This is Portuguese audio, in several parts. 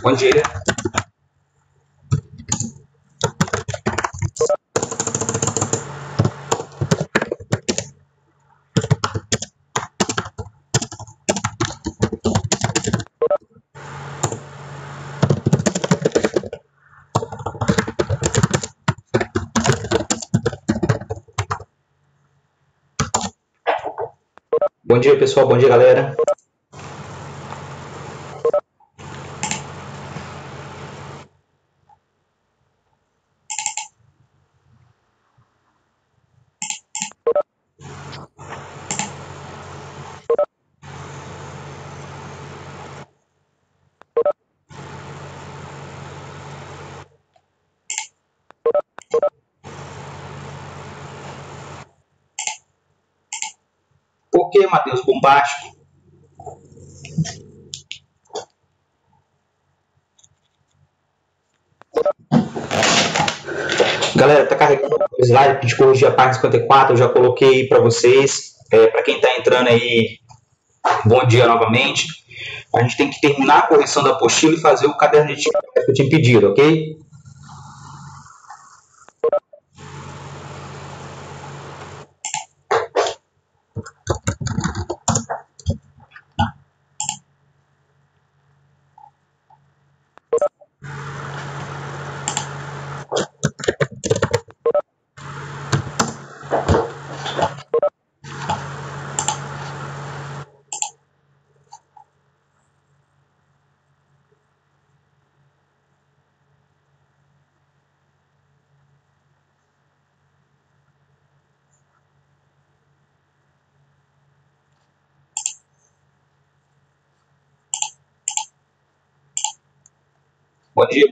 Bom dia. Bom dia, pessoal. Bom dia, galera. Por que, Matheus, bombástico? Galera, tá carregando o slide para a gente corrigir a página 54, eu já coloquei para vocês. Para quem está entrando aí, bom dia novamente. A gente tem que terminar a correção da apostila e fazer o caderno de atividade que eu tinha pedido, ok?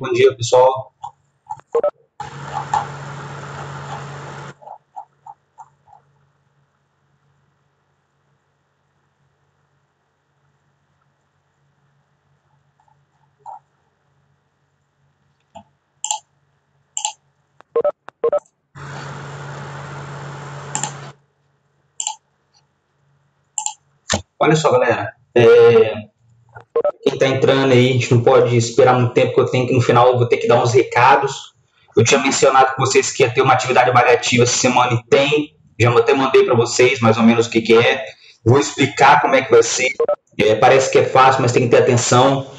Bom dia, pessoal. Olha só, galera. Quem está entrando aí, a gente não pode esperar muito tempo, porque no final eu vou ter que dar uns recados. Eu tinha mencionado com vocês que ia ter uma atividade avaliativa essa semana e tem. Já até mandei para vocês mais ou menos o que é. Vou explicar como é que vai ser. Parece que é fácil, mas tem que ter atenção.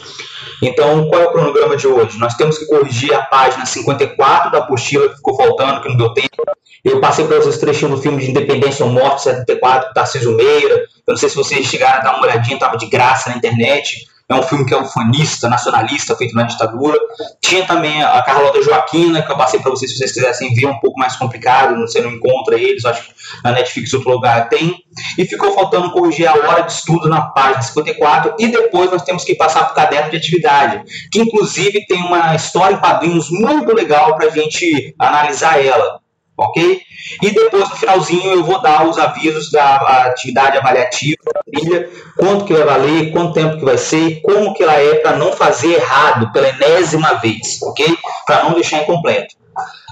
Então, qual é o cronograma de hoje? Nós temos que corrigir a página 54 da apostila, que ficou faltando, que não deu tempo. Eu passei para vocês trechinho do filme de Independência ou Morte, 74, do Tarcísio Meira. Eu não sei se vocês chegaram a dar uma olhadinha, estava de graça na internet. É um filme que é ufanista, nacionalista, feito na ditadura. Tinha também a Carlota Joaquina, que eu passei para vocês, se vocês quisessem ver, um pouco mais complicado, você não encontra eles, acho que na Netflix outro lugar tem. E ficou faltando corrigir a hora de estudo na página 54, e depois nós temos que passar para o caderno de atividade, que inclusive tem uma história em quadrinhos muito legal para a gente analisar ela. Ok? E depois, no finalzinho, eu vou dar os avisos da atividade avaliativa, da trilha, quanto que vai valer, quanto tempo que vai ser, como que ela é, para não fazer errado pela enésima vez, ok? Para não deixar incompleto.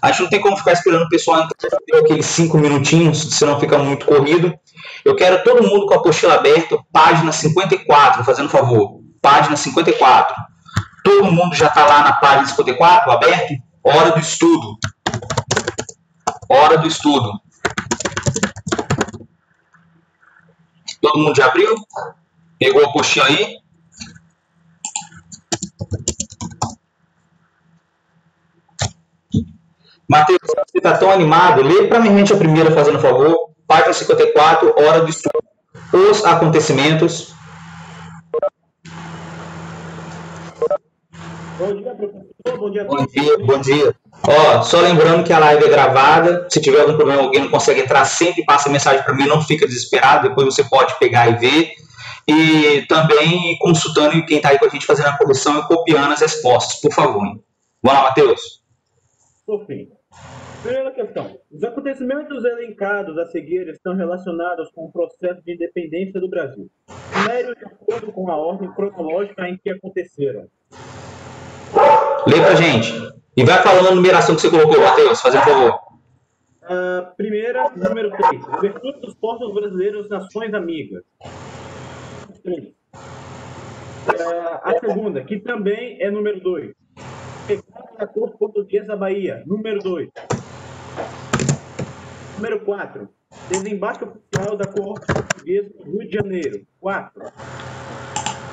A gente não tem como ficar esperando o pessoal entrar aqueles 5 minutinhos, senão fica muito corrido. Eu quero todo mundo com a apostila aberta, página 54, fazendo favor. Página 54. Todo mundo já está lá na página 54, aberto? Hora do estudo. Hora do estudo. Todo mundo já abriu? Pegou a apostila aí? Matheus, você está tão animado? Lê para mim a primeira, fazendo favor. Página 54, hora do estudo. Os acontecimentos. Bom dia, professor. Bom dia. Bom dia. Ó, só lembrando que a live é gravada. Se tiver algum problema, alguém não consegue entrar, sempre passa mensagem para mim, não fica desesperado. Depois você pode pegar e ver. E também consultando quem está aí com a gente fazendo a correção e copiando as respostas, por favor. Vamos lá, Matheus. Perfeito. Primeira questão. Os acontecimentos elencados a seguir estão relacionados com o processo de independência do Brasil. Número de acordo com a ordem cronológica em que aconteceram. Lê pra gente. E vai falando a numeração que você colocou, Matheus, fazendo favor. Primeira, número 3. Abertura dos portos brasileiros Nações Amigas. 3. A segunda, que também é número 2. Pegada da corte portuguesa da Bahia, número 2. Número 4. Desembarque oficial da corte portuguesa do Rio de Janeiro. 4.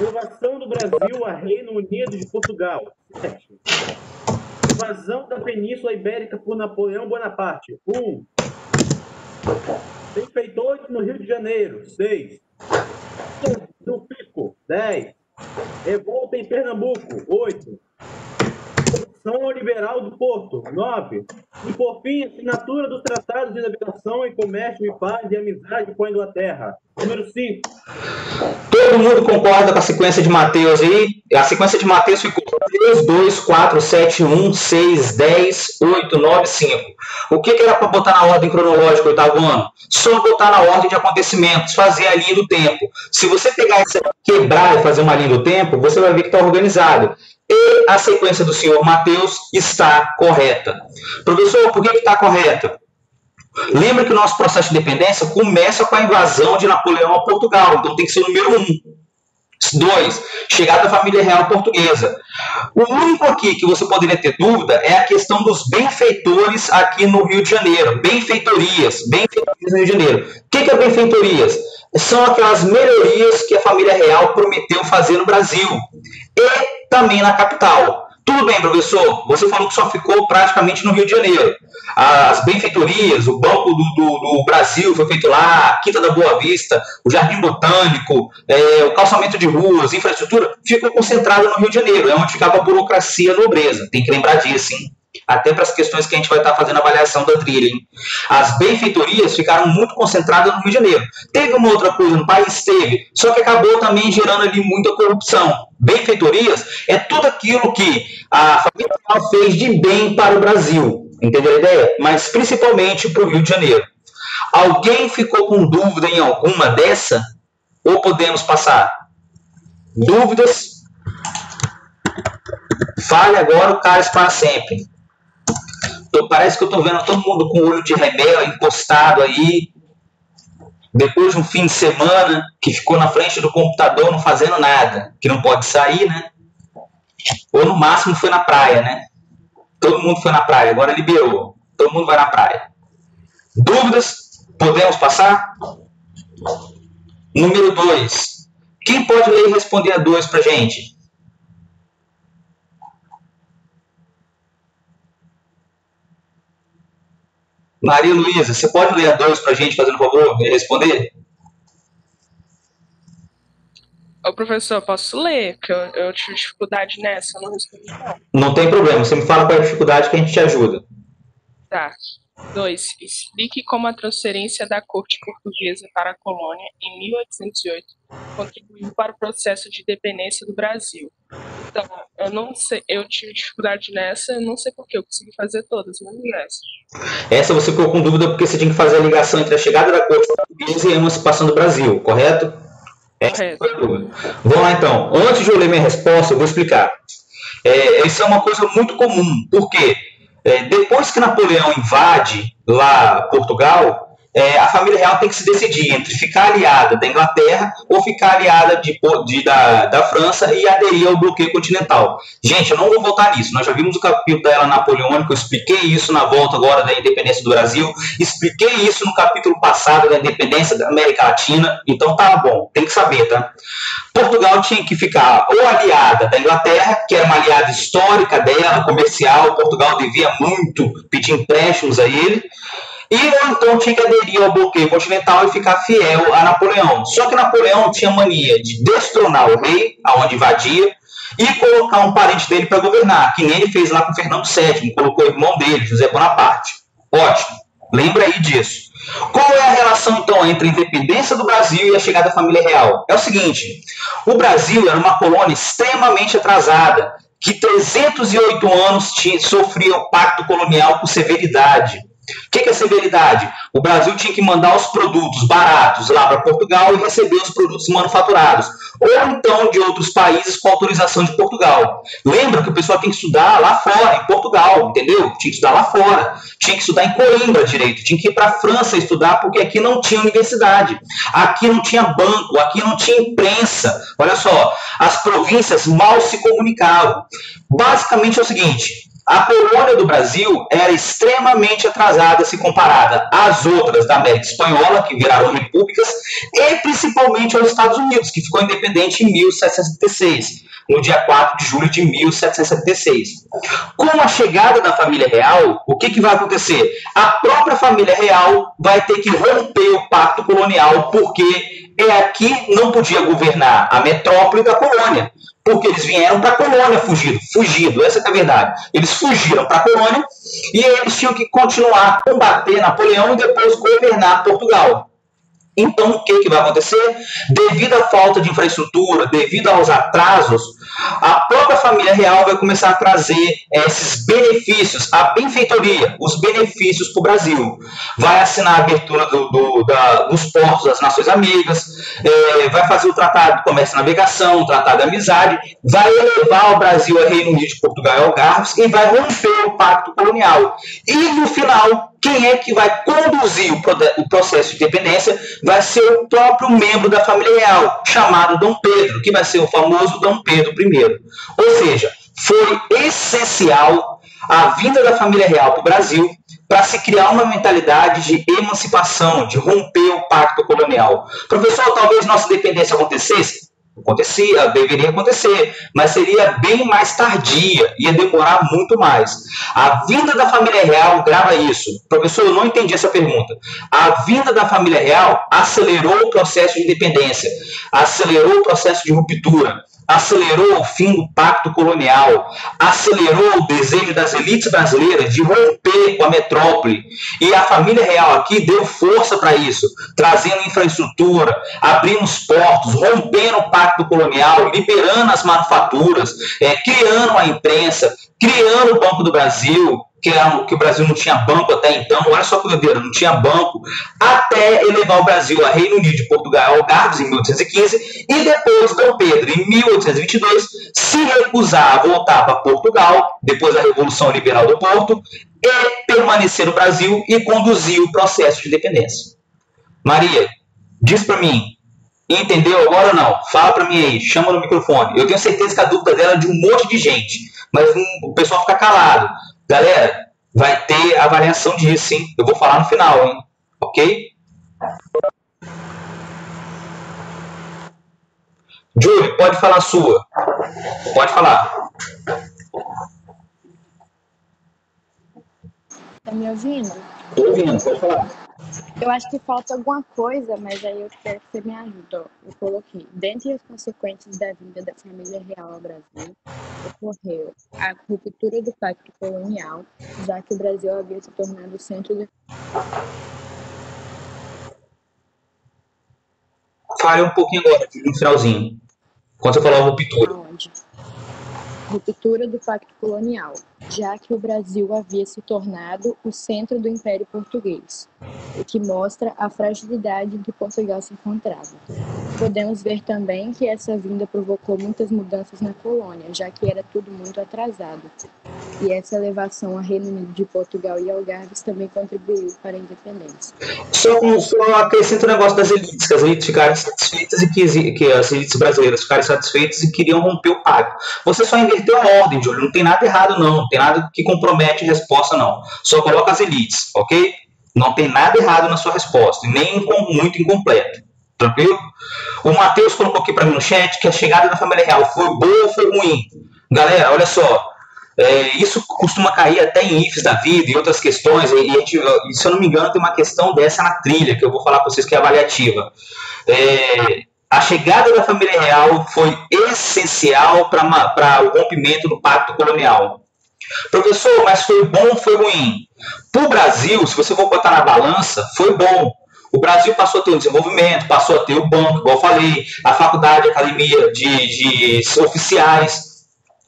Invasão do Brasil a Reino Unido de Portugal. 7. Invasão da Península Ibérica por Napoleão Bonaparte. 1. Benfeitores no Rio de Janeiro. 6. Do Pico. 10. Revolta em Pernambuco. 8. Comissão Liberal do Porto. 9. E, por fim, assinatura dos tratados de navegação e comércio e paz e amizade com a Inglaterra. Número 5. Todo mundo concorda com a sequência de Mateus aí? A sequência de Mateus ficou 3, 2, 4, 7, 1, 6, 10, 8, 9, 5. O que era para botar na ordem cronológica, oitavo ano? Só botar na ordem de acontecimentos, fazer a linha do tempo. Se você pegar essa, quebrar e fazer uma linha do tempo, você vai ver que está organizado. E a sequência do senhor Mateus está correta. Professor, por que está correta? Lembra que o nosso processo de independência começa com a invasão de Napoleão a Portugal, então tem que ser o número 1. 2. Chegada da família real portuguesa. O único aqui que você poderia ter dúvida é a questão dos benfeitores aqui no Rio de Janeiro. Benfeitorias no Rio de Janeiro. O que é benfeitorias? São aquelas melhorias que a família real prometeu fazer no Brasil e também na capital. Tudo bem, professor, você falou que só ficou praticamente no Rio de Janeiro. As benfeitorias, o Banco do Brasil foi feito lá, a Quinta da Boa Vista, o Jardim Botânico, o calçamento de ruas, infraestrutura, ficou concentrado no Rio de Janeiro, é onde ficava a burocracia e a nobreza. Tem que lembrar disso, hein? Até para as questões que a gente vai estar fazendo a avaliação da trilha. Hein? As benfeitorias ficaram muito concentradas no Rio de Janeiro. Teve uma outra coisa no país? Teve, só que acabou também gerando ali muita corrupção. Benfeitorias é tudo aquilo que a família real fez de bem para o Brasil. Entendeu a ideia? Mas principalmente para o Rio de Janeiro. Alguém ficou com dúvida em alguma dessa? Ou podemos passar? Dúvidas? Fale agora o cálice para sempre. Parece que eu estou vendo todo mundo com o olho de remel encostado aí. Depois de um fim de semana que ficou na frente do computador não fazendo nada. Que não pode sair, né? Ou no máximo foi na praia, né? Todo mundo foi na praia, agora liberou. Todo mundo vai na praia. Dúvidas? Podemos passar? Número 2. Quem pode ler e responder a 2 pra gente? Maria Luísa, você pode ler a 2 pra gente, fazendo favor, e responder? Ô, professor, posso ler? Porque eu tive dificuldade nessa, eu não respondi não. Não tem problema, você me fala qual é a dificuldade que a gente te ajuda. Tá. 2. Explique como a transferência da corte portuguesa para a colônia em 1808 contribuiu para o processo de independência do Brasil. Então, eu não sei, eu tive dificuldade nessa, eu não sei porquê, eu consegui fazer todas, menos essa. Essa você ficou com dúvida porque você tinha que fazer a ligação entre a chegada da corte portuguesa e a emancipação do Brasil, correto? Correto. Vamos lá então. Antes de eu ler minha resposta, eu vou explicar. Isso é uma coisa muito comum. Por quê? Depois que Napoleão invade lá Portugal, a família real tem que se decidir entre ficar aliada da Inglaterra ou ficar aliada da França e aderir ao bloqueio continental. Gente, eu não vou voltar nisso. Nós já vimos o capítulo da Era Napoleônica, eu expliquei isso na volta agora da independência do Brasil, expliquei isso no capítulo passado da independência da América Latina, então tá bom, tem que saber, tá? Portugal tinha que ficar ou aliada da Inglaterra, que era uma aliada histórica dela, comercial, Portugal devia muito pedir empréstimos a ele, e ou então tinha que aderir ao bloqueio continental e ficar fiel a Napoleão. Só que Napoleão tinha mania de destronar o rei, aonde invadia, e colocar um parente dele para governar, que nem ele fez lá com Fernando VII, colocou o irmão dele, José Bonaparte. Ótimo, lembra aí disso. Qual é a relação, então, entre a independência do Brasil e a chegada da família real? É o seguinte, o Brasil era uma colônia extremamente atrasada, que 308 anos sofria o pacto colonial com severidade. que é severidade? O Brasil tinha que mandar os produtos baratos lá para Portugal e receber os produtos manufaturados, ou então de outros países com autorização de Portugal. Lembra que o pessoal tem que estudar lá fora, em Portugal, entendeu? Tinha que estudar lá fora, tinha que estudar em Coimbra direito, tinha que ir para a França estudar, porque aqui não tinha universidade, aqui não tinha banco, aqui não tinha imprensa. Olha só, as províncias mal se comunicavam. Basicamente é o seguinte: a colônia do Brasil era extremamente atrasada se comparada às outras da América Espanhola, que viraram repúblicas, e principalmente aos Estados Unidos, que ficou independente em 1776, no dia 4 de julho de 1776. Com a chegada da família real, o que vai acontecer? A própria família real vai ter que romper o pacto colonial, porque aqui não podia governar a metrópole da colônia, porque eles vieram para a colônia fugido, essa é a verdade. Eles fugiram para a colônia e eles tinham que continuar a combater Napoleão e depois governar Portugal. Então, o que vai acontecer? Devido à falta de infraestrutura, devido aos atrasos, a própria família real vai começar a trazer esses benefícios, a benfeitoria, os benefícios para o Brasil. Vai assinar a abertura dos portos das Nações Amigas, vai fazer o Tratado de Comércio e Navegação, o Tratado de Amizade, vai elevar o Brasil a Reino Unido de Portugal e Algarves e vai romper o pacto colonial. E, no final, quem é que vai conduzir o processo de independência vai ser o próprio membro da família real, chamado Dom Pedro, que vai ser o famoso Dom Pedro I. Ou seja, foi essencial a vinda da família real para o Brasil para se criar uma mentalidade de emancipação, de romper o pacto colonial. Professor, talvez nossa independência acontecesse? Acontecia, deveria acontecer, mas seria bem mais tardia, ia demorar muito mais. A vinda da família real grava isso. Professor, eu não entendi essa pergunta. A vinda da família real acelerou o processo de independência, acelerou o processo de ruptura, acelerou o fim do pacto colonial, acelerou o desejo das elites brasileiras de romper com a metrópole. E a família real aqui deu força para isso, trazendo infraestrutura, abrindo os portos, rompendo o pacto colonial, liberando as manufaturas, criando a imprensa, criando o Banco do Brasil, que o Brasil não tinha banco até então. Olha só que doideira, não tinha banco, até elevar o Brasil a Reino Unido de Portugal e Algarves em 1815, e depois Dom Pedro, em 1822, se recusar a voltar para Portugal, depois da Revolução Liberal do Porto, e permanecer no Brasil e conduzir o processo de independência. Maria, diz para mim, entendeu agora ou não? Fala para mim aí, chama no microfone. Eu tenho certeza que a dúvida dela é de um monte de gente, mas o pessoal fica calado. Galera, vai ter avaliação disso, hein? Eu vou falar no final, hein? Ok? Júlio, pode falar a sua. Pode falar. Tá me ouvindo? Tô ouvindo, pode falar. Eu acho que falta alguma coisa, mas aí eu quero que você me ajude. Eu coloquei, dentre as consequências da vinda da família real ao Brasil, ocorreu a ruptura do pacto colonial, já que o Brasil havia se tornado o centro de... Fale um pouquinho agora, no finalzinho. Quando você falou ruptura. Aonde? Ruptura do pacto colonial, já que o Brasil havia se tornado o centro do Império Português, o que mostra a fragilidade em que Portugal se encontrava. Podemos ver também que essa vinda provocou muitas mudanças na colônia, já que era tudo muito atrasado. E essa elevação a Reino Unido de Portugal e Algarves também contribuiu para a independência. Só acrescento o negócio das elites, que as elites ficaram satisfeitas e que as elites brasileiras ficaram satisfeitas e queriam romper o pacto. Você só inverteu a ordem, Júlio, não tem nada errado não tem nada que compromete a resposta não. Só coloca as elites, ok? Não tem nada errado na sua resposta, nem muito incompleto. Tranquilo? O Matheus colocou aqui para mim no chat que a chegada da família real foi boa ou foi ruim? Galera, olha só. Isso costuma cair até em IFES da vida e outras questões, e se eu não me engano tem uma questão dessa na trilha, que eu vou falar para vocês que é avaliativa. A chegada da família real foi essencial para o rompimento do pacto colonial. Professor, mas foi bom ou foi ruim? Para o Brasil, se você for botar na balança, foi bom. O Brasil passou a ter um desenvolvimento, passou a ter o banco, igual eu falei, a faculdade, a academia de oficiais.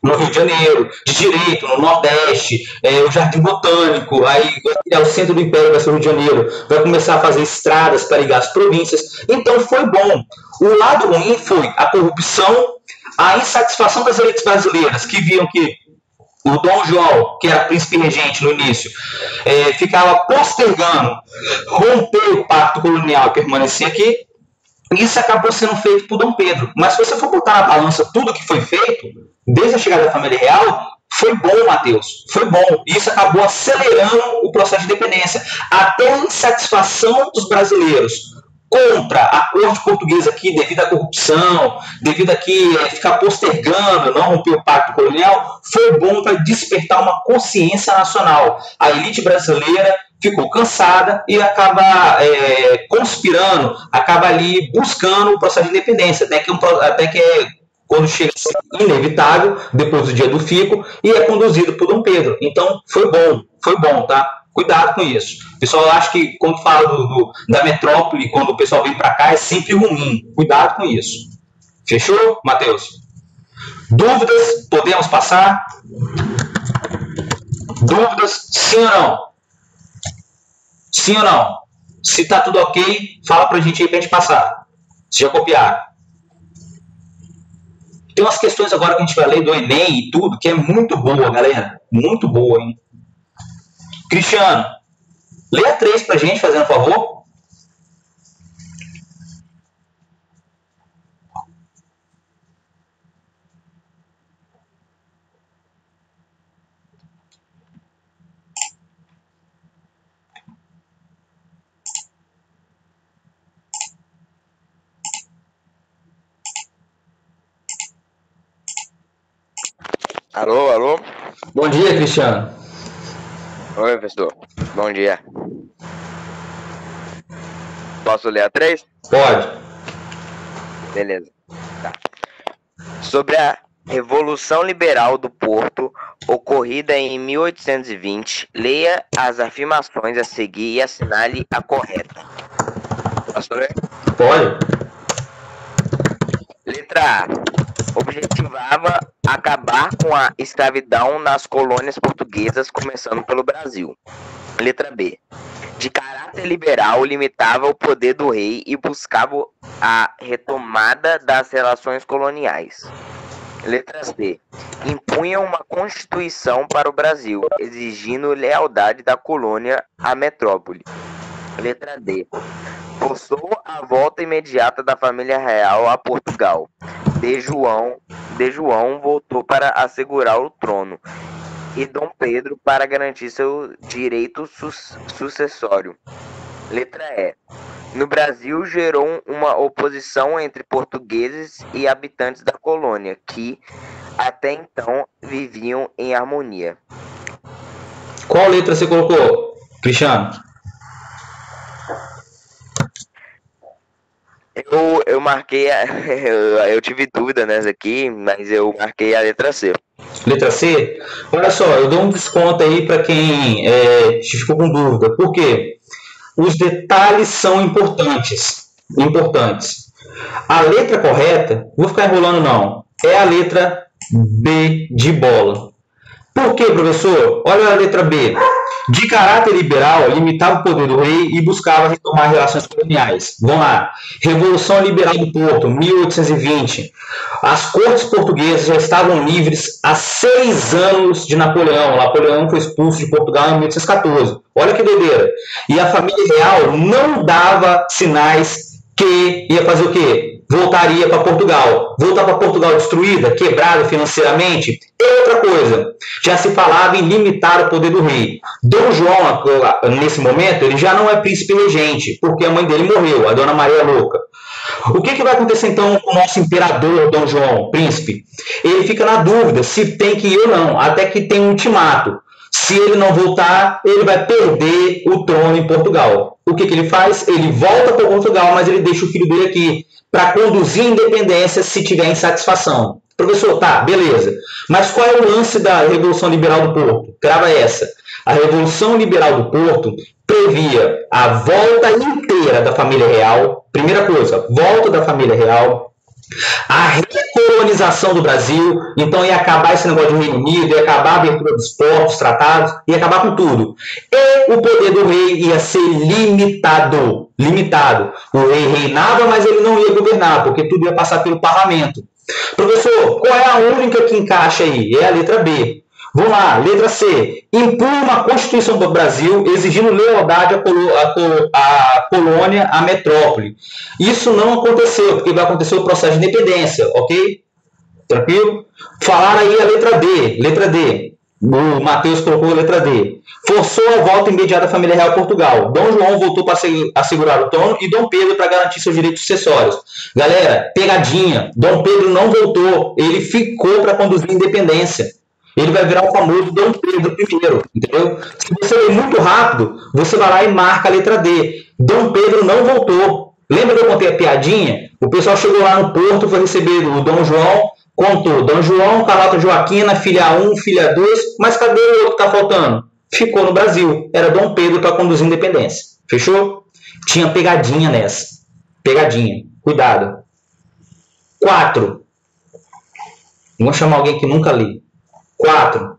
no Rio de Janeiro, de Direito, no Nordeste, o Jardim Botânico, aí o centro do Império vai ser o Rio de Janeiro, vai começar a fazer estradas para ligar as províncias. Então foi bom. O lado ruim foi a corrupção, a insatisfação das elites brasileiras, que viam que o Dom João, que era príncipe regente no início, ficava postergando romper o pacto colonial e permanecer aqui. Isso acabou sendo feito por Dom Pedro. Mas se você for botar na balança tudo que foi feito, desde a chegada da família real, foi bom, Matheus. Foi bom. Isso acabou acelerando o processo de independência. Até a insatisfação dos brasileiros contra a corte portuguesa aqui, devido à corrupção, devido a que ficar postergando, não romper o pacto colonial, foi bom para despertar uma consciência nacional. A elite brasileira ficou cansada e acaba conspirando, acaba ali buscando o processo de independência, até que quando chega a ser inevitável, depois do dia do fico, e é conduzido por Dom Pedro. Então, foi bom, tá? Cuidado com isso. O pessoal acha que quando fala da metrópole, quando o pessoal vem para cá, é sempre ruim. Cuidado com isso. Fechou, Matheus? Dúvidas? Podemos passar? Dúvidas? Sim ou não? Sim ou não? Se tá tudo ok, fala pra gente aí pra gente passar. Se já copiaram. Tem umas questões agora que a gente vai ler do Enem e tudo, que é muito boa, galera. Muito boa, hein? Cristiano, leia 3 pra gente, fazendo um favor. Alô, alô? Bom dia, Cristiano. Oi, professor. Bom dia. Posso ler a 3? Pode. Beleza. Tá. Sobre a Revolução Liberal do Porto, ocorrida em 1820, leia as afirmações a seguir e assinale a correta. Posso ler? Pode. Letra A. Objetivava acabar com a escravidão nas colônias portuguesas, começando pelo Brasil. Letra B. De caráter liberal, limitava o poder do rei e buscava a retomada das relações coloniais. Letra C. Impunha uma constituição para o Brasil, exigindo lealdade da colônia à metrópole. Letra D. Forçou a volta imediata da família real a Portugal. De João voltou para assegurar o trono, e Dom Pedro para garantir seu direito sucessório. Letra E. No Brasil gerou uma oposição entre portugueses e habitantes da colônia, que até então viviam em harmonia. Qual letra você colocou, Cristiano? Eu marquei, eu tive dúvida nessa aqui, mas eu marquei a letra C. Letra C? Olha só, eu dou um desconto aí para quem ficou com dúvida. Por quê? Os detalhes são importantes. A letra correta, não vou ficar enrolando não, é a letra B de bola. Por quê, professor? Olha a letra B. De caráter liberal, limitava o poder do rei e buscava retomar relações coloniais. Vamos lá. Revolução Liberal do Porto, 1820. As cortes portuguesas já estavam livres há 6 anos de Napoleão. Napoleão foi expulso de Portugal em 1814. Olha que doideira. E a família real não dava sinais que ia fazer o quê? Voltaria para Portugal. Voltar para Portugal destruída, quebrada financeiramente? É outra coisa. Já se falava em limitar o poder do rei. Dom João, nesse momento, ele já não é príncipe regente, porque a mãe dele morreu, a Dona Maria Louca. O que vai acontecer então com o nosso imperador Dom João, príncipe? Ele fica na dúvida se tem que ir ou não, até que tem um ultimato. Se ele não voltar, ele vai perder o trono em Portugal. O que ele faz? Ele volta para Portugal, mas ele deixa o filho dele aqui para conduzir a independência se tiver insatisfação. Professor, tá, beleza. Mas qual é o lance da Revolução Liberal do Porto? Grava essa. A Revolução Liberal do Porto previa a volta inteira da família real. Primeira coisa, volta da família real. A recolonização do Brasil, então ia acabar esse negócio do Reino Unido, ia acabar a abertura dos portos, tratados, ia acabar com tudo. E o poder do rei ia ser limitado. O rei reinava, mas ele não ia governar, porque tudo ia passar pelo parlamento. Professor, qual é a única que encaixa aí? É a letra B. Vamos lá, letra C. Impõe uma Constituição do Brasil exigindo lealdade à colônia, à metrópole. Isso não aconteceu, porque vai acontecer o processo de independência, ok? Tranquilo? Falaram aí a letra D. Letra D. O Matheus colocou a letra D. Forçou a volta imediata da família real a Portugal. Dom João voltou para assegurar o trono e Dom Pedro para garantir seus direitos sucessórios. Galera, pegadinha. Dom Pedro não voltou. Ele ficou para conduzir a independência. Ele vai virar o famoso Dom Pedro I, entendeu? Se você ler muito rápido, você vai lá e marca a letra D. Dom Pedro não voltou. Lembra que eu contei a piadinha? O pessoal chegou lá no porto, foi receber o Dom João, contou. Dom João, Carlota Joaquina, filha 1, filha 2, mas cadê o outro que tá faltando? Ficou no Brasil. Era Dom Pedro para conduzir a independência. Fechou? Tinha pegadinha nessa. Pegadinha. Cuidado. 4. Vamos chamar alguém que nunca li. 4.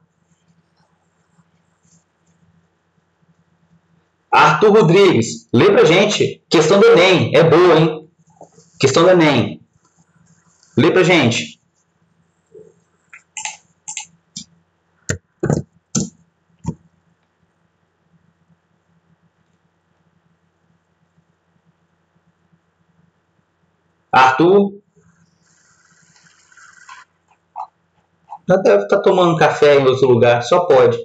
Arthur Rodrigues. Lê pra gente. Questão do Enem. É boa, hein? Questão do Enem. Lê pra gente. Arthur. Já deve estar tomando café em outro lugar. Só pode.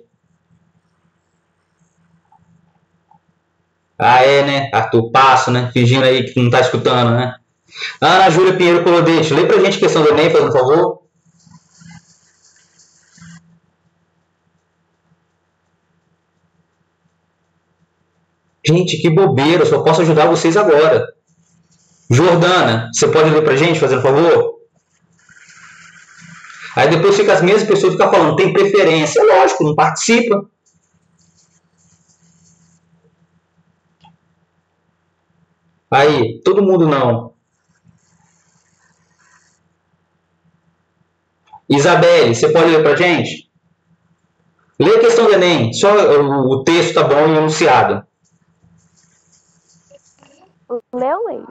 Ah, é, né? Arthur, passo, né? Fingindo aí que não tá escutando, né? Ana Júlia Pinheiro Colodete. Lê pra gente a questão do Enem, fazendo favor. Gente, que bobeira. Só posso ajudar vocês agora. Jordana, você pode ler pra gente, fazendo favor? Aí depois fica as mesmas pessoas ficam falando, tem preferência. Lógico, não participa. Aí, todo mundo não. Isabelle, você pode ler pra gente? Lê a questão do Enem. Só o texto tá bom e enunciado. Leio.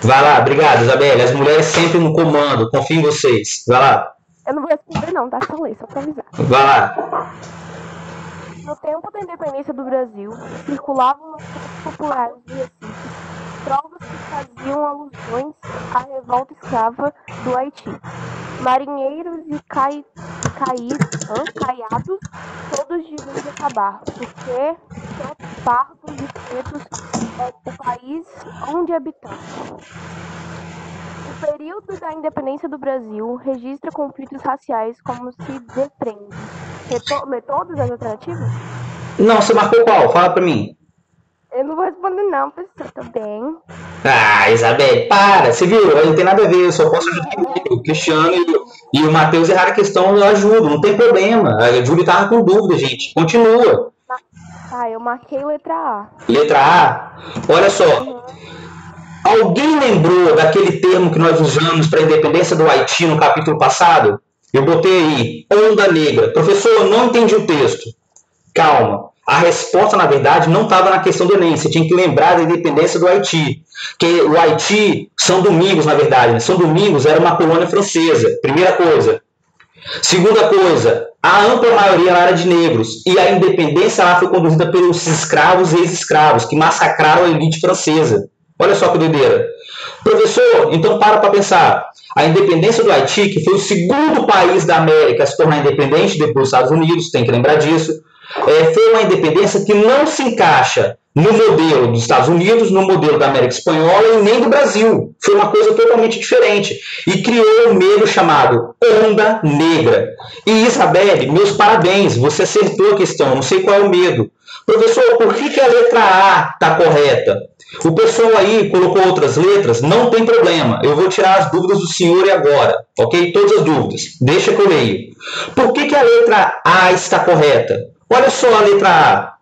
Vai lá, obrigado, Isabelle. As mulheres sempre no comando. Confio em vocês. Vai lá. Eu não vou responder não, tá? Só ler, só pra avisar. Vai lá. No tempo da independência do Brasil, circulavam nos centros populares de Recife trovas que faziam alusões à revolta escrava do Haiti. Marinheiros e caiados, todos deviam de acabar, porque são pardos e pretos é o país onde habitamos. O período da independência do Brasil registra conflitos raciais como se desprende. Lê todas as alternativas? Não, você marcou qual? Fala pra mim. Eu não vou responder não, pessoal, também. Ah, Isabelle, para. Você viu? Não tem nada a ver. Eu só posso ajudar o Cristiano e o Matheus errar a questão, eu ajudo. Não tem problema. A Júlia tava com dúvida, gente. Continua. Tá, eu marquei letra A. Letra A? Olha só. Alguém lembrou daquele termo que nós usamos para a independência do Haiti no capítulo passado? Eu botei aí, onda negra. Professor, eu não entendi o texto. Calma. A resposta, na verdade, não estava na questão do Enem. Você tinha que lembrar da independência do Haiti. Que o Haiti, São Domingos, na verdade. São Domingos era uma colônia francesa. Primeira coisa. Segunda coisa, a ampla maioria era de negros. E a independência lá foi conduzida pelos escravos e ex-escravos, que massacraram a elite francesa. Olha só que doideira. Professor, então para pensar. A independência do Haiti, que foi o segundo país da América a se tornar independente depois dos Estados Unidos, tem que lembrar disso, foi uma independência que não se encaixa no modelo dos Estados Unidos, no modelo da América Espanhola e nem do Brasil. Foi uma coisa totalmente diferente. E criou um medo chamado Onda Negra. E Isabelle, meus parabéns, você acertou a questão, não sei qual é o medo. Professor, por que a letra A está correta? O pessoal aí colocou outras letras, não tem problema. Eu vou tirar as dúvidas do senhor e agora, ok? Todas as dúvidas. Deixa que eu leio. Por que a letra A está correta? Olha só a letra A.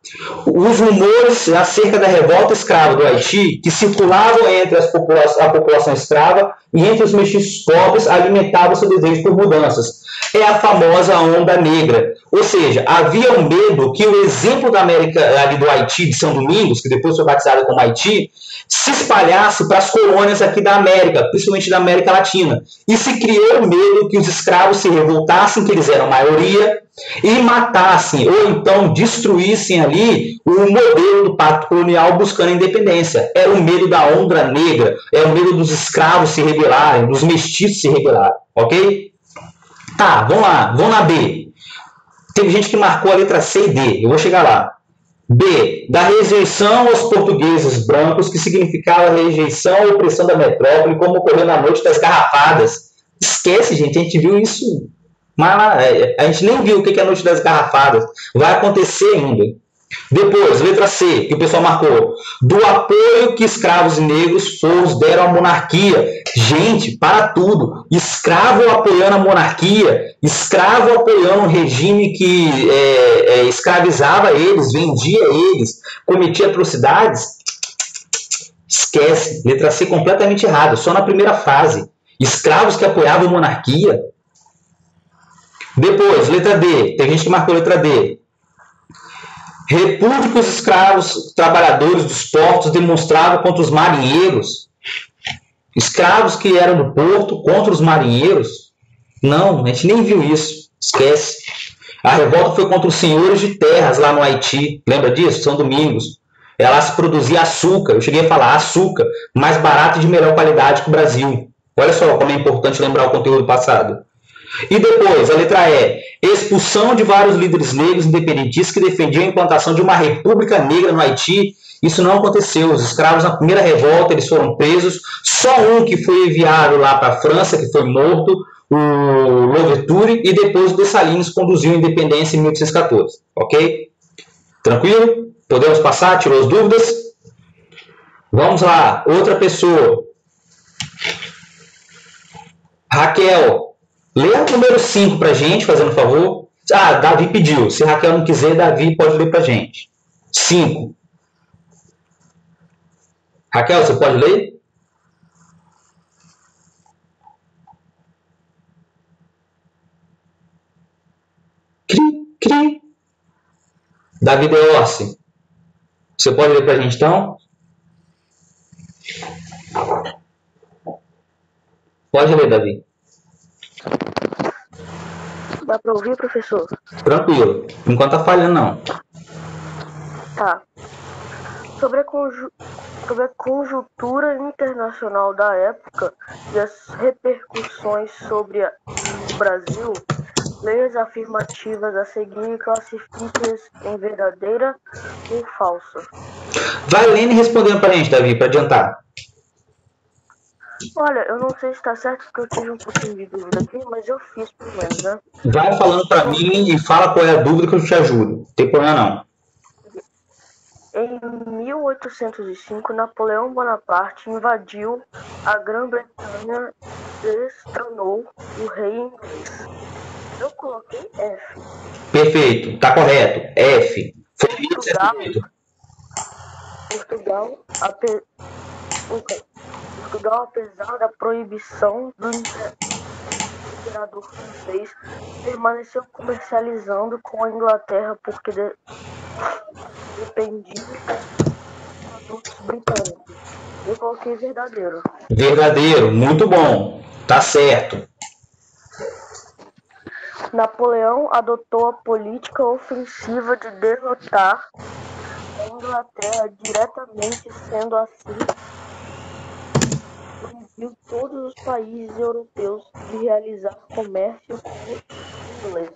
Os rumores acerca da revolta escrava do Haiti, que circulavam entre a população escrava e entre os mestiços pobres, alimentavam seu desejo por mudanças. É a famosa onda negra. Ou seja, havia um medo que o exemplo da América, ali do Haiti, de São Domingos, que depois foi batizado como Haiti, se espalhasse para as colônias aqui da América, principalmente da América Latina. E se criou o medo que os escravos se revoltassem, que eles eram maioria, e matassem ou então destruíssem ali o modelo do pacto colonial buscando a independência. Era o medo da onda negra, era o medo dos escravos se rebelarem, dos mestiços se rebelarem, ok? Tá, vamos lá, vamos na B. Teve gente que marcou a letra C e D, eu vou chegar lá. B. Da rejeição aos portugueses brancos, que significava rejeição à opressão da metrópole, como ocorreu na noite das garrafadas. Esquece, gente, a gente viu isso, mas a gente nem viu o que é a noite das garrafadas. Vai acontecer ainda. Depois, letra C, que o pessoal marcou. Do apoio que escravos e negros forros deram à monarquia. Gente, para tudo. Escravo apoiando a monarquia, escravo apoiando um regime que escravizava eles, vendia eles, cometia atrocidades. Esquece. Letra C completamente errada, só na primeira frase. Escravos que apoiavam a monarquia. Depois, letra D, tem gente que marcou letra D. Repúdio que os escravos trabalhadores dos portos demonstravam contra os marinheiros. Escravos que eram do porto contra os marinheiros. Não, a gente nem viu isso. Esquece. A revolta foi contra os senhores de terras lá no Haiti. Lembra disso? São Domingos. Ela se produzia açúcar. Eu cheguei a falar açúcar mais barato e de melhor qualidade que o Brasil. Olha só como é importante lembrar o conteúdo passado. E depois, a letra E. Expulsão de vários líderes negros independentistas que defendiam a implantação de uma república negra no Haiti. Isso não aconteceu. Os escravos, na primeira revolta, eles foram presos. Só um que foi enviado lá para a França, que foi morto, o Louverture, e depois o Dessalines conduziu a independência em 1814. Ok? Tranquilo? Podemos passar? Tirou as dúvidas? Vamos lá. Outra pessoa. Raquel. Lê o número 5 para a gente, fazendo um favor. Ah, Davi pediu. Se Raquel não quiser, Davi pode ler para a gente. 5. Raquel, você pode ler? Cri, cri. Davi Deorce. Você pode ler para a gente, então? Pode ler, Davi. Dá para ouvir, professor? Tranquilo. Enquanto tá falhando, não. Tá. Sobre a conjuntura internacional da época e as repercussões sobre o Brasil, leia as afirmativas a seguir e classifique-as em verdadeira ou falsa. Vai lendo e respondendo pra gente, Davi, para adiantar. Olha, eu não sei se está certo porque eu tive um pouquinho de dúvida aqui, mas eu fiz pelo menos, né? Vai falando para mim e fala qual é a dúvida que eu te ajudo. Não tem problema não. Em 1805, Napoleão Bonaparte invadiu a Grã-Bretanha e destronou o rei inglês. Eu coloquei F. Perfeito, tá correto. F. Foi Portugal, apesar da proibição do imperador francês, permaneceu comercializando com a Inglaterra porque dependia dos produtos britânicos. Eu coloquei verdadeiro. Verdadeiro, muito bom. Tá certo. Napoleão adotou a política ofensiva de derrotar a Inglaterra diretamente, sendo assim proibiu todos os países europeus de realizar comércio com os ingleses.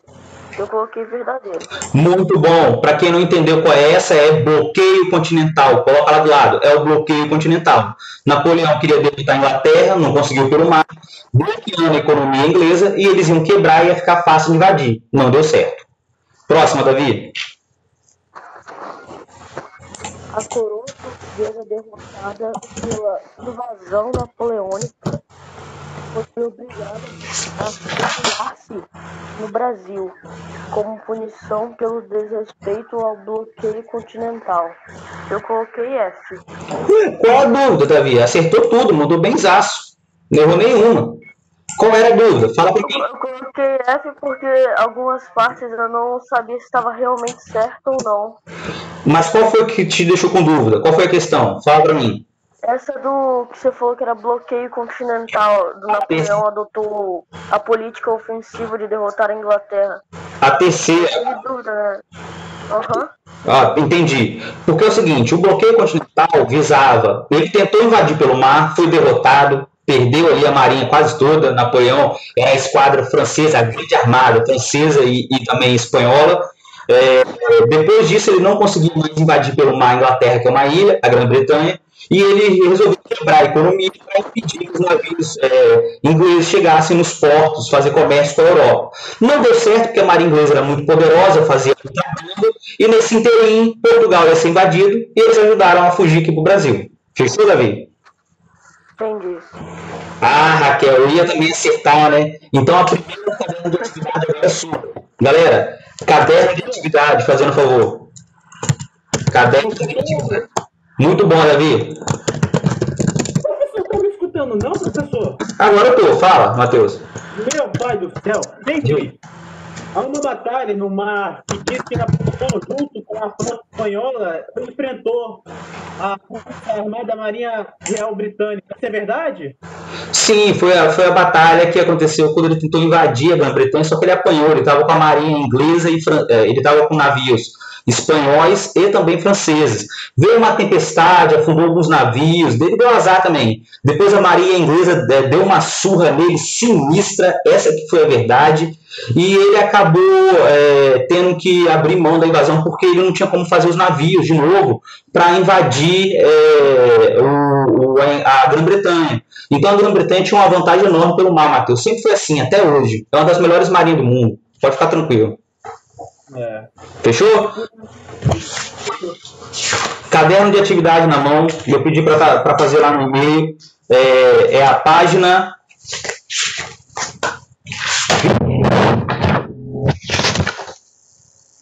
Eu coloquei verdadeiro. Muito bom. Para quem não entendeu qual é essa, é bloqueio continental. Coloca lá do lado. É o bloqueio continental. Napoleão queria derrotar a Inglaterra, não conseguiu pelo mar, bloqueando a economia inglesa e eles iam quebrar e ia ficar fácil de invadir. Não deu certo. Próxima, Davi. A coroa portuguesa derrotada pela invasão napoleônica foi obrigada a refugiar-se no Brasil, como punição pelo desrespeito ao bloqueio continental. Eu coloquei F. Qual a dúvida, Davi? Acertou tudo, mandou benzaço. Não errou nenhuma. Qual era a dúvida? Fala pra mim. Eu coloquei F porque algumas partes eu não sabia se estava realmente certo ou não. Mas qual foi que te deixou com dúvida? Qual foi a questão? Fala pra mim. Essa do que você falou que era bloqueio continental, do Napoleão adotou a política ofensiva de derrotar a Inglaterra. A terceira. Sem dúvida, né? Aham. Entendi. Porque é o seguinte, o bloqueio continental visava, ele tentou invadir pelo mar, foi derrotado, perdeu ali a marinha quase toda, Napoleão era a esquadra francesa, a grande armada francesa e também espanhola. Depois disso ele não conseguiu mais invadir pelo mar a Inglaterra, que é uma ilha, a Grã-Bretanha, e ele resolveu quebrar a economia para impedir que os navios ingleses chegassem nos portos, fazer comércio com a Europa. Não deu certo, porque a marinha inglesa era muito poderosa, fazia contrabando, e nesse interim, Portugal ia ser invadido, e eles ajudaram a fugir aqui para o Brasil. Fechou, Davi? Entendi. Raquel, eu ia também acertar, né? Então a primeira caderno de atividade agora é sua. Galera, caderno de atividade, fazendo favor. Caderno de atividade. Muito bom, Davi. Professor, tá me escutando não, professor? Agora eu tô. Fala, Matheus. Meu pai do céu, entendi. Há uma batalha no mar que diz que Napoleão, junto com a frota espanhola, enfrentou a Força Armada da Marinha Real Britânica. Isso é verdade? Sim, foi a batalha que aconteceu quando ele tentou invadir a Grã-Bretanha, só que ele apanhou. Ele estava com a marinha inglesa e ele estava com navios espanhóis e também franceses. Veio uma tempestade, afundou alguns navios, ele deu azar também. Depois a marinha inglesa deu uma surra nele sinistra, essa que foi a verdade, e ele acabou tendo que abrir mão da invasão porque ele não tinha como fazer os navios de novo para invadir a Grã-Bretanha. Então a Grã-Bretanha tinha uma vantagem enorme pelo mar, Matheus. Sempre foi assim, até hoje. É uma das melhores marinhas do mundo. Pode ficar tranquilo. Fechou? Caderno de atividade na mão. Eu pedi para fazer lá no e-mail. É a página.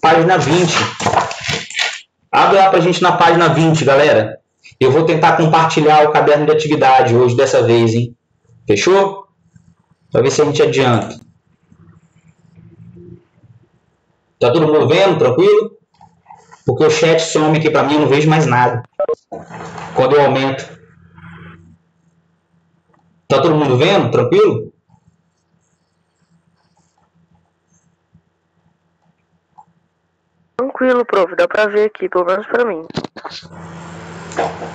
Página 20. Abre lá pra gente na página 20, galera. Eu vou tentar compartilhar o caderno de atividade hoje, dessa vez, hein? Fechou? Pra ver se a gente adianta. Tá todo mundo vendo? Tranquilo? Porque o chat some aqui pra mim, eu não vejo mais nada. Quando eu aumento. Tá todo mundo vendo? Tranquilo? Tranquilo, prof. Dá pra ver aqui, pelo menos pra mim.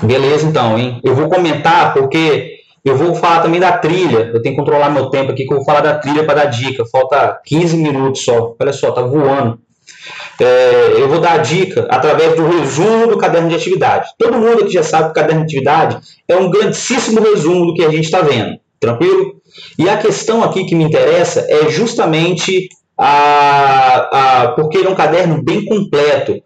Beleza, então, hein? Eu vou comentar porque eu vou falar também da trilha. Eu tenho que controlar meu tempo aqui, que eu vou falar da trilha para dar dica. Falta 15 minutos só. Olha só, tá voando. Eu vou dar a dica através do resumo do caderno de atividade. Todo mundo aqui já sabe que o caderno de atividade é um grandíssimo resumo do que a gente está vendo. Tranquilo? E a questão aqui que me interessa é justamente porque ele é um caderno bem completo.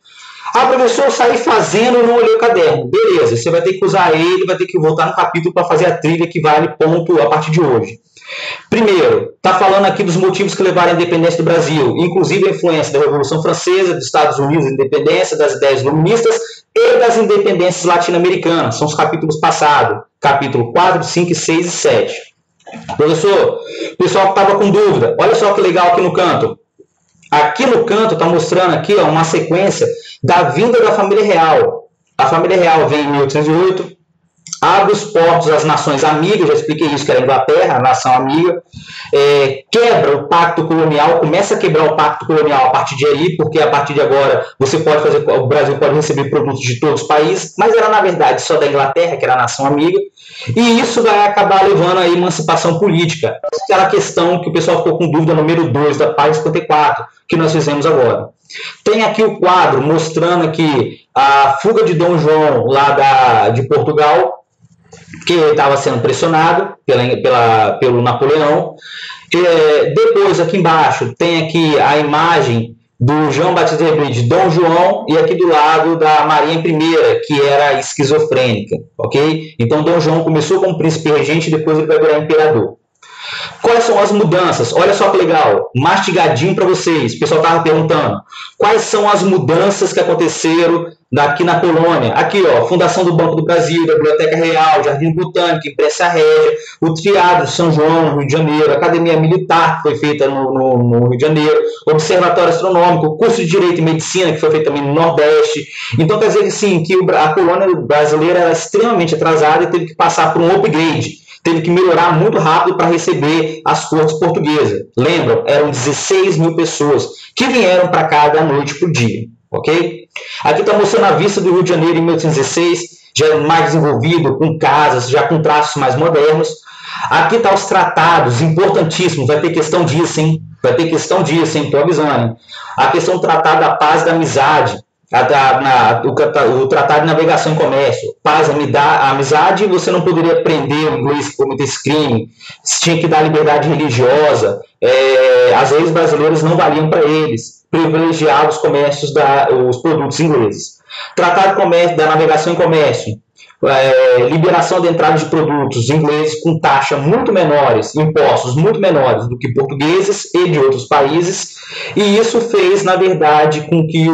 Professor, eu saí fazendo e não olhei o caderno. Beleza, você vai ter que usar ele, vai ter que voltar no capítulo para fazer a trilha que vale ponto a partir de hoje. Primeiro, está falando aqui dos motivos que levaram à independência do Brasil, inclusive a influência da Revolução Francesa, dos Estados Unidos, a independência, das ideias iluministas e das independências latino-americanas. São os capítulos passados, capítulo 4, 5, 6 e 7. Professor, pessoal que estava com dúvida, olha só que legal aqui no canto. Aqui no canto está mostrando aqui uma sequência da vinda da família real. A família real vem em 1808, abre os portos às nações amigas, já expliquei isso, que era a Inglaterra, a nação amiga, quebra o pacto colonial, começa a quebrar o pacto colonial a partir de aí, porque a partir de agora o Brasil pode receber produtos de todos os países, mas era na verdade só da Inglaterra, que era a nação amiga, e isso vai acabar levando a emancipação política, aquela questão que o pessoal ficou com dúvida, número 2 da página 54, que nós fizemos agora. Tem aqui o quadro mostrando aqui a fuga de Dom João lá de Portugal, que estava sendo pressionado pelo Napoleão. Depois, aqui embaixo, tem aqui a imagem do João Batista de Dom João e aqui do lado da Maria I, que era esquizofrênica, ok? Então, Dom João começou como príncipe regente e depois ele vai virar imperador. Quais são as mudanças? Olha só que legal, mastigadinho para vocês. O pessoal estava perguntando. Quais são as mudanças que aconteceram aqui na colônia? Aqui, ó, Fundação do Banco do Brasil, da Biblioteca Real, Jardim Botânico, Imprensa Régia, o Triado de São João, no Rio de Janeiro, Academia Militar, que foi feita no Rio de Janeiro, Observatório Astronômico, curso de Direito e Medicina, que foi feito também no Nordeste. Então, quer dizer assim, que a colônia brasileira era extremamente atrasada e teve que passar por um upgrade. Teve que melhorar muito rápido para receber as cortes portuguesas. Lembram? Eram 16 mil pessoas que vieram para cá da noite para o dia. Ok? Aqui está mostrando a vista do Rio de Janeiro em 1816, já mais desenvolvido, com casas, já com traços mais modernos. Aqui estão os tratados, importantíssimos. Vai ter questão disso, hein? Vai ter questão disso, hein? Estou avisando. Hein? A questão do Tratado da Paz e da Amizade. O Tratado de Navegação e Comércio. Paz, amizade, você não poderia prender o inglês que cometesse crime, tinha que dar liberdade religiosa, as leis brasileiras não valiam para eles, privilegiar os comércios, os produtos ingleses. Tratado da Navegação e Comércio, liberação de entrada de produtos ingleses com taxa muito menores, impostos muito menores do que portugueses e de outros países, e isso fez, na verdade, com que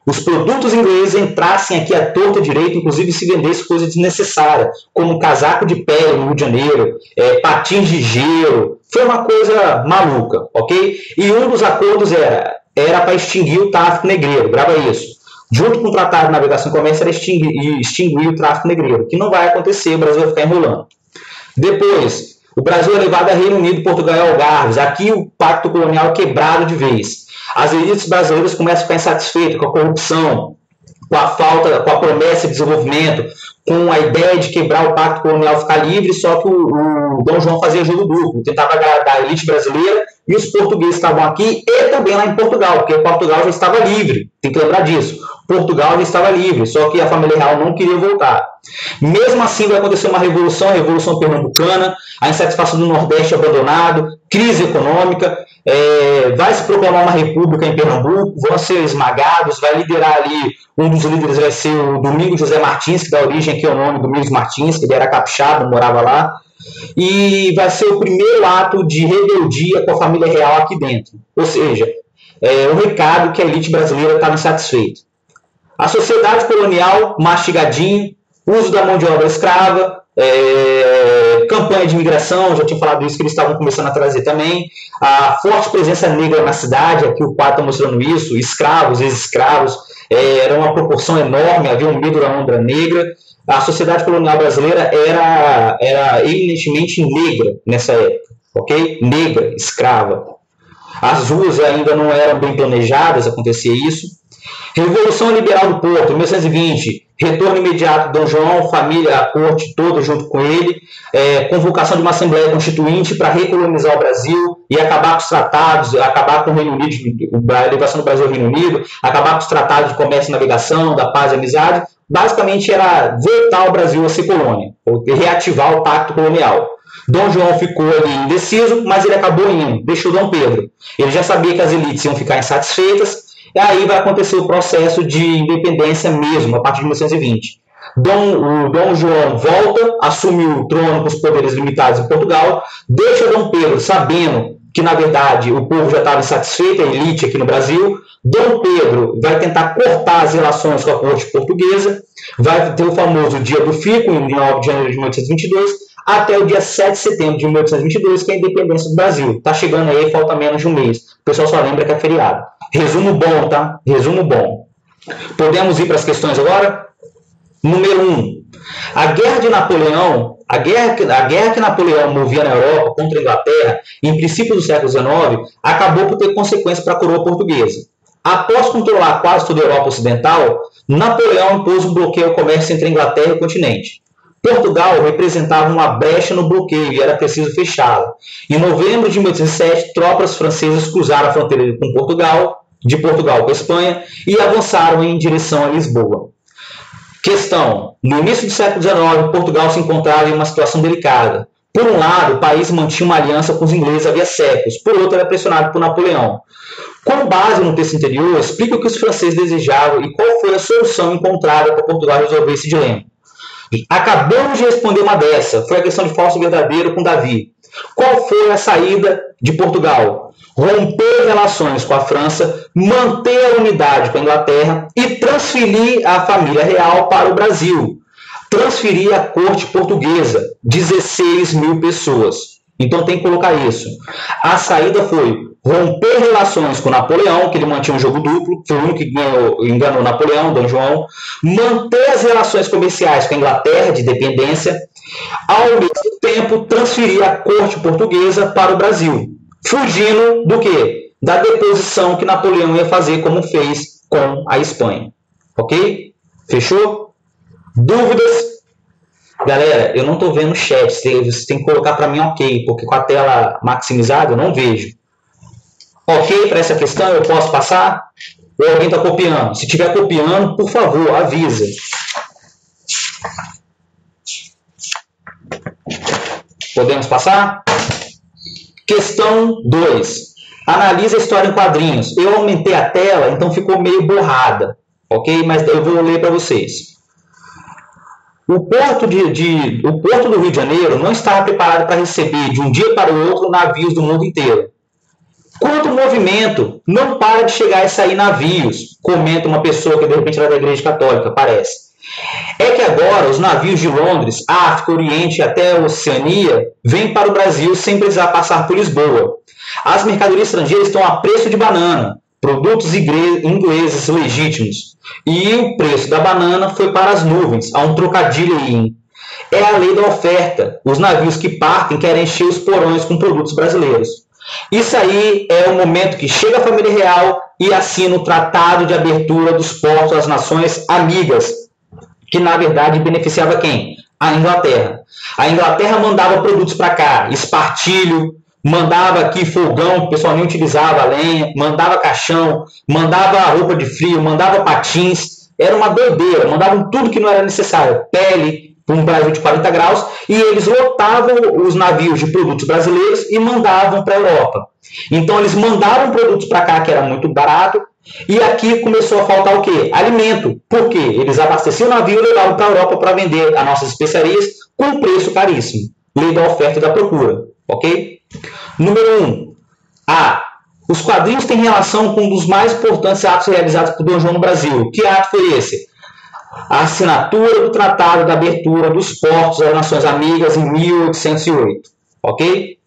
os produtos ingleses entrassem aqui à torta direita, inclusive se vendesse coisa desnecessária, como casaco de pele no Rio de Janeiro, patins de gelo, foi uma coisa maluca, ok? E um dos acordos era para extinguir o tráfico negreiro, grava isso. Junto com o Tratado de Navegação e Comércio, era extinguir o tráfico negreiro, que não vai acontecer, o Brasil vai ficar enrolando. Depois, o Brasil é levado a Reino Unido, Portugal e Algarves. Aqui o pacto colonial é quebrado de vez. As elites brasileiras começam a ficar insatisfeitas com a corrupção, com a promessa de desenvolvimento, com a ideia de quebrar o pacto colonial, ficar livre, só que o Dom João fazia jogo duplo, tentava agradar a elite brasileira e os portugueses estavam aqui e também lá em Portugal, porque Portugal já estava livre, tem que lembrar disso. Portugal já estava livre, só que a família real não queria voltar. Mesmo assim vai acontecer uma revolução, a Revolução Pernambucana, a insatisfação do Nordeste abandonado, crise econômica, vai se proclamar uma república em Pernambuco, vão ser esmagados, vai liderar ali, um dos líderes vai ser o Domingos José Martins, que dá origem aqui ao nome Domingos Martins, que ele era capixaba, morava lá, e vai ser o primeiro ato de rebeldia com a família real aqui dentro. Ou seja, o recado que a elite brasileira estava insatisfeita. A sociedade colonial, mastigadinho, uso da mão de obra escrava, campanha de imigração, já tinha falado isso, que eles estavam começando a trazer também, a forte presença negra na cidade, aqui o quadro está mostrando isso, escravos, ex-escravos, era uma proporção enorme, havia um medo da onda negra. A sociedade colonial brasileira era eminentemente negra nessa época, ok? Negra, escrava. As ruas ainda não eram bem planejadas, acontecia isso. Revolução Liberal do Porto, 1820, retorno imediato de Dom João, família, a corte toda junto com ele, convocação de uma Assembleia Constituinte para recolonizar o Brasil e acabar com os tratados, acabar com o Reino Unido, a elevação do Brasil ao Reino Unido, acabar com os tratados de comércio e navegação, da paz e amizade. Basicamente era voltar o Brasil a ser colônia, reativar o pacto colonial. Dom João ficou ali indeciso, mas ele acabou indo, deixou Dom Pedro. Ele já sabia que as elites iam ficar insatisfeitas, e aí vai acontecer o processo de independência mesmo, a partir de 1920. O Dom João volta, assume o trono com os poderes limitados em Portugal, deixa Dom Pedro sabendo que, na verdade, o povo já estava insatisfeito, a elite aqui no Brasil. Dom Pedro vai tentar cortar as relações com a corte portuguesa, vai ter o famoso Dia do Fico, em 9 de janeiro de 1822, até o dia 7 de setembro de 1822, que é a independência do Brasil. Está chegando aí, falta menos de um mês. O pessoal só lembra que é feriado. Resumo bom, tá? Resumo bom. Podemos ir para as questões agora? Número 1. A Guerra de Napoleão, a guerra que Napoleão movia na Europa contra a Inglaterra, em princípio do século XIX, acabou por ter consequências para a coroa portuguesa. Após controlar quase toda a Europa Ocidental, Napoleão impôs um bloqueio ao comércio entre a Inglaterra e o continente. Portugal representava uma brecha no bloqueio e era preciso fechá-la. Em novembro de 1807, tropas francesas cruzaram a fronteira com Portugal, de Portugal com a Espanha, e avançaram em direção a Lisboa. Questão: no início do século XIX, Portugal se encontrava em uma situação delicada. Por um lado, o país mantinha uma aliança com os ingleses havia séculos, por outro, era pressionado por Napoleão. Com base no texto anterior, explica o que os franceses desejavam e qual foi a solução encontrada para Portugal resolver esse dilema. Acabamos de responder uma dessa. Foi a questão de falso e verdadeiro com Davi. Qual foi a saída de Portugal? Romper relações com a França, manter a unidade com a Inglaterra e transferir a família real para o Brasil. Transferir a corte portuguesa, 16 mil pessoas. Então tem que colocar isso. A saída foi romper relações com Napoleão, que ele mantinha um jogo duplo, foi o único que enganou Napoleão, Dom João, manter as relações comerciais com a Inglaterra, de dependência, ao mesmo tempo transferir a corte portuguesa para o Brasil, fugindo do quê? Da deposição que Napoleão ia fazer, como fez com a Espanha. Ok? Fechou? Dúvidas? Galera, eu não estou vendo o chat, você tem que colocar para mim ok, porque com a tela maximizada eu não vejo. Ok para essa questão? Eu posso passar? Ou alguém está copiando? Se estiver copiando, por favor, avisa. Podemos passar? Questão 2. Analisa a história em quadrinhos. Eu aumentei a tela, então ficou meio borrada. Ok? Mas eu vou ler para vocês. O porto do Rio de Janeiro não estava preparado para receber, de um dia para o outro, navios do mundo inteiro. Quanto movimento, não para de chegar e sair navios, comenta uma pessoa que de repente era da Igreja Católica, parece. É que agora os navios de Londres, África, Oriente e até a Oceania vêm para o Brasil sem precisar passar por Lisboa. As mercadorias estrangeiras estão a preço de banana, produtos ingleses legítimos. E o preço da banana foi para as nuvens, há um trocadilho aí. É a lei da oferta. Os navios que partem querem encher os porões com produtos brasileiros. Isso aí é o momento que chega a família real e assina o Tratado de Abertura dos Portos às Nações Amigas, que na verdade beneficiava quem? A Inglaterra. A Inglaterra mandava produtos para cá, espartilho, mandava aqui fogão, que o pessoal nem utilizava a lenha, mandava caixão, mandava roupa de frio, mandava patins, era uma doideira, mandavam tudo que não era necessário, pele, para um Brasil de 40 graus, e eles lotavam os navios de produtos brasileiros e mandavam para a Europa. Então eles mandavam produtos para cá que era muito barato, e aqui começou a faltar o quê? Alimento. Por quê? Eles abasteciam o navio e levavam para a Europa para vender as nossas especiarias com preço caríssimo. Lei da oferta e da procura. Ok? Número 1. Os quadrinhos têm relação com um dos mais importantes atos realizados por Dom João no Brasil. Que ato foi esse? A assinatura do Tratado da Abertura dos Portos às Nações Amigas em 1808. Ok?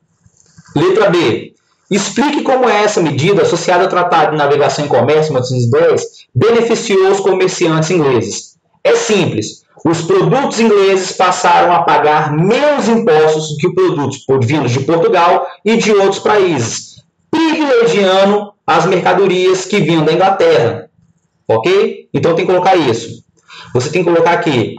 Letra B. Explique como essa medida, associada ao Tratado de Navegação e Comércio, 1810, beneficiou os comerciantes ingleses. É simples. Os produtos ingleses passaram a pagar menos impostos que produtos vindos de Portugal e de outros países, privilegiando as mercadorias que vinham da Inglaterra. Ok? Então tem que colocar isso. Você tem que colocar aqui.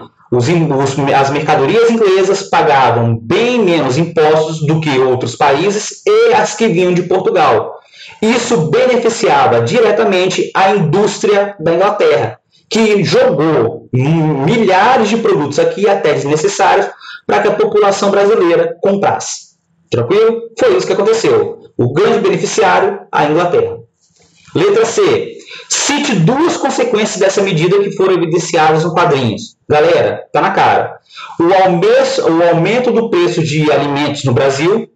As mercadorias inglesas pagavam bem menos impostos do que outros países e as que vinham de Portugal. Isso beneficiava diretamente a indústria da Inglaterra, que jogou milhares de produtos aqui, até desnecessários, para que a população brasileira comprasse. Tranquilo? Foi isso que aconteceu. O grande beneficiário, a Inglaterra. Letra C. Cite duas consequências dessa medida que foram evidenciadas no quadrinhos. Galera, tá na cara. O aumento do preço de alimentos no Brasil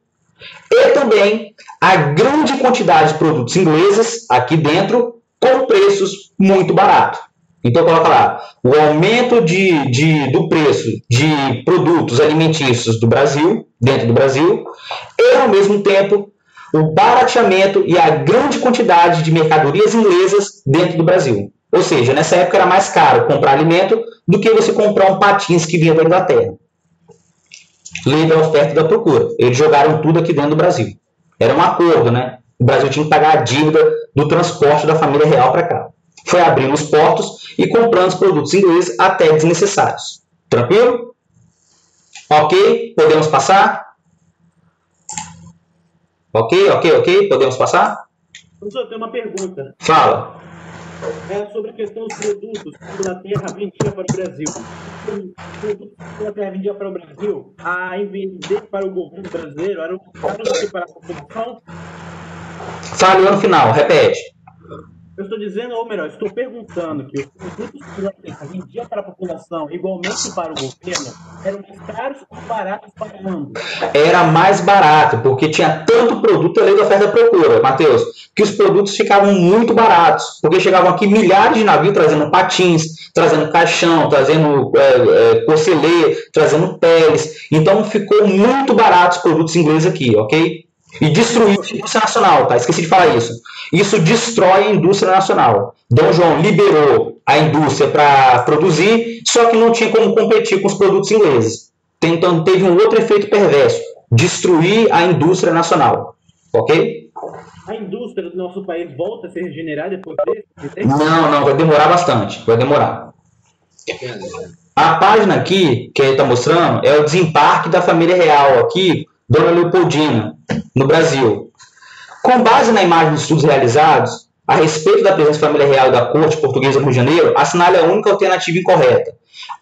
e também a grande quantidade de produtos ingleses aqui dentro com preços muito baratos. Então coloca lá, o aumento do preço de produtos alimentícios do Brasil, dentro do Brasil, e ao mesmo tempo o barateamento e a grande quantidade de mercadorias inglesas dentro do Brasil. Ou seja, nessa época era mais caro comprar alimento do que você comprar um patins que vinha da Inglaterra. Lei da oferta e da procura. Eles jogaram tudo aqui dentro do Brasil. Era um acordo, né? O Brasil tinha que pagar a dívida do transporte da família real para cá. Foi abrindo os portos e comprando os produtos ingleses até desnecessários. Tranquilo? Ok? Podemos passar? Ok? Podemos passar? Professor, tem uma pergunta. Fala. É sobre a questão dos produtos que a Inglaterra vendia para o Brasil. Os produtos que a Inglaterra vendia para o Brasil, a vender para o governo brasileiro, eram caros do que para a população? Falhou no final, repete. Eu estou dizendo, ou melhor, estou perguntando que os produtos que o Atlético vendia para a população, igualmente para o governo, eram mais caros ou baratos para ambos? Era mais barato, porque tinha tanto produto, a lei da oferta e procura, Matheus, que os produtos ficavam muito baratos, porque chegavam aqui milhares de navios trazendo patins, trazendo caixão, trazendo cocelê, trazendo peles. Então ficou muito barato os produtos ingleses aqui, ok? E destruiu a indústria nacional, tá? Esqueci de falar isso. Isso destrói a indústria nacional. Dom João liberou a indústria para produzir, só que não tinha como competir com os produtos ingleses. Então teve um outro efeito perverso: destruir a indústria nacional, ok? A indústria do nosso país volta a se regenerar depois desse? Não, vai demorar bastante, vai demorar. A página aqui que ele está mostrando é o desembarque da família real aqui, Dona Leopoldina, no Brasil. Com base na imagem dos estudos realizados a respeito da presença da família real da corte portuguesa no Rio de Janeiro, assinale a única alternativa incorreta.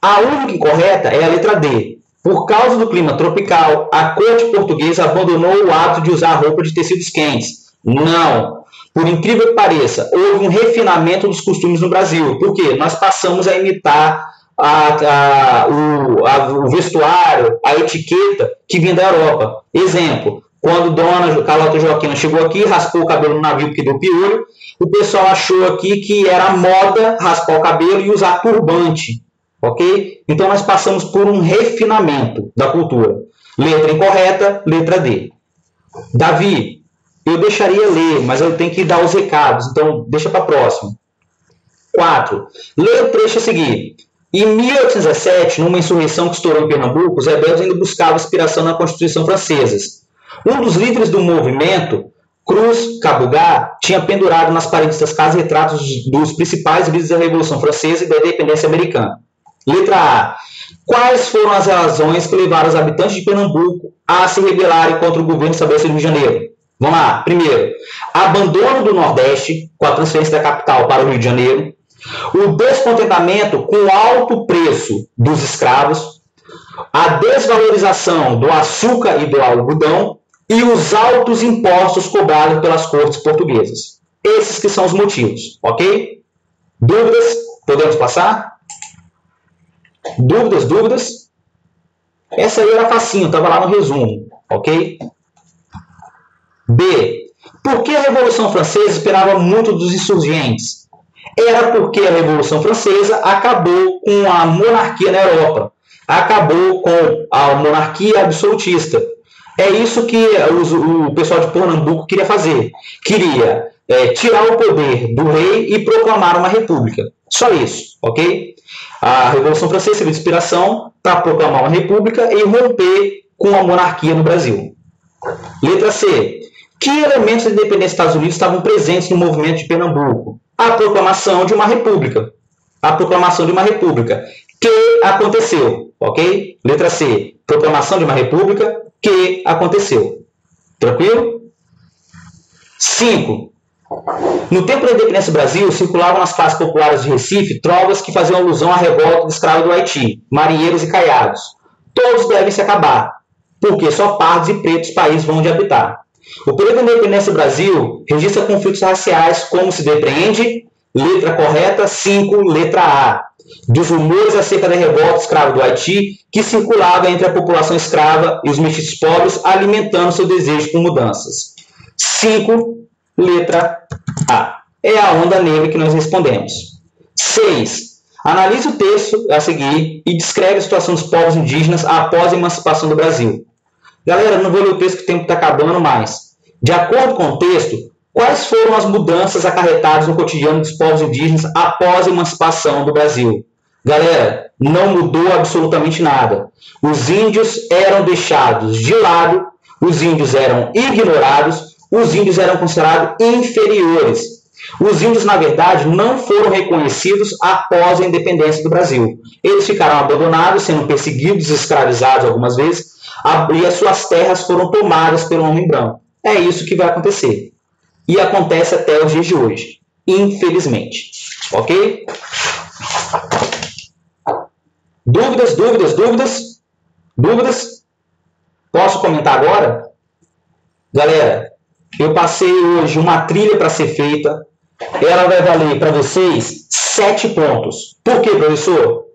A única incorreta é a letra D. Por causa do clima tropical, a corte portuguesa abandonou o hábito de usar roupa de tecidos quentes. Não. Por incrível que pareça, houve um refinamento dos costumes no Brasil. Por quê? Nós passamos a imitar o vestuário, a etiqueta que vinha da Europa. Exemplo, quando Dona Carlota Joaquina chegou aqui, raspou o cabelo no navio porque deu piolho, o pessoal achou aqui que era moda raspar o cabelo e usar turbante. Ok? Então nós passamos por um refinamento da cultura. Letra incorreta, letra D. Davi, eu deixaria ler, mas eu tenho que dar os recados, então deixa para a próxima. 4. Leia o trecho a seguir. Em 1817, numa insurreição que estourou em Pernambuco, os rebeldes ainda buscavam inspiração na Constituição francesa. Um dos líderes do movimento, Cruz Cabugá, tinha pendurado nas paredes das casas retratos dos principais líderes da Revolução Francesa e da independência americana. Letra A. Quais foram as razões que levaram os habitantes de Pernambuco a se rebelarem contra o governo estabelecido no Rio de Janeiro? Vamos lá. Primeiro, abandono do Nordeste, com a transferência da capital para o Rio de Janeiro. O descontentamento com o alto preço dos escravos. A desvalorização do açúcar e do algodão. E os altos impostos cobrados pelas cortes portuguesas. Esses que são os motivos, ok? Dúvidas? Podemos passar? Dúvidas? Essa aí era facinho, estava lá no resumo, ok? B. Por que a Revolução Francesa esperava muito dos insurgentes? Era porque a Revolução Francesa acabou com a monarquia na Europa. Acabou com a monarquia absolutista. É isso que o pessoal de Pernambuco queria fazer. Queria tirar o poder do rei e proclamar uma república. Só isso, ok? A Revolução Francesa serviu de inspiração para proclamar uma república e romper com a monarquia no Brasil. Letra C. Que elementos da independência dos Estados Unidos estavam presentes no movimento de Pernambuco? A proclamação de uma república. A proclamação de uma república. Que aconteceu, ok? Letra C. Proclamação de uma república que aconteceu. Tranquilo? 5. No tempo da independência do Brasil, circulavam nas classes populares de Recife trovas que faziam alusão à revolta de escravos do Haiti, marinheiros e caiados. Todos devem se acabar, porque só pardos e pretos países vão de habitar. O período da independência do Brasil registra conflitos raciais como se depreende, letra correta, 5, letra A, dos rumores acerca da revolta escrava do Haiti que circulava entre a população escrava e os mestiços pobres, alimentando seu desejo por mudanças. 5, letra A. É a onda negra que nós respondemos. 6. Analise o texto a seguir e descreve a situação dos povos indígenas após a emancipação do Brasil. Galera, não vou ler o texto que o tempo está acabando mais. De acordo com o texto, quais foram as mudanças acarretadas no cotidiano dos povos indígenas após a emancipação do Brasil? Galera, não mudou absolutamente nada. Os índios eram deixados de lado, os índios eram ignorados, os índios eram considerados inferiores. Os índios, na verdade, não foram reconhecidos após a independência do Brasil. Eles ficaram abandonados, sendo perseguidos, escravizados algumas vezes, e as suas terras foram tomadas pelo homem branco. É isso que vai acontecer. E acontece até os dias de hoje, infelizmente. Ok? Dúvidas? Posso comentar agora? Galera, eu passei hoje uma trilha para ser feita. ela vai valer para vocês 7 pontos. Por quê, professor?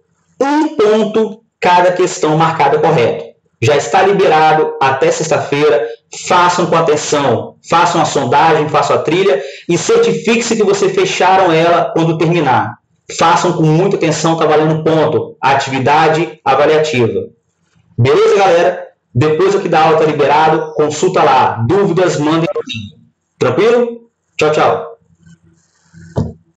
1 ponto cada questão marcada correto. Já está liberado até sexta-feira. Façam com atenção, façam a sondagem, façam a trilha e certifique-se que vocês fecharam ela quando terminar. Façam com muita atenção, está valendo ponto. A atividade avaliativa. Beleza, galera? Depois aqui da aula está liberado, consulta lá. Dúvidas, mandem. Tranquilo? Tchau, tchau.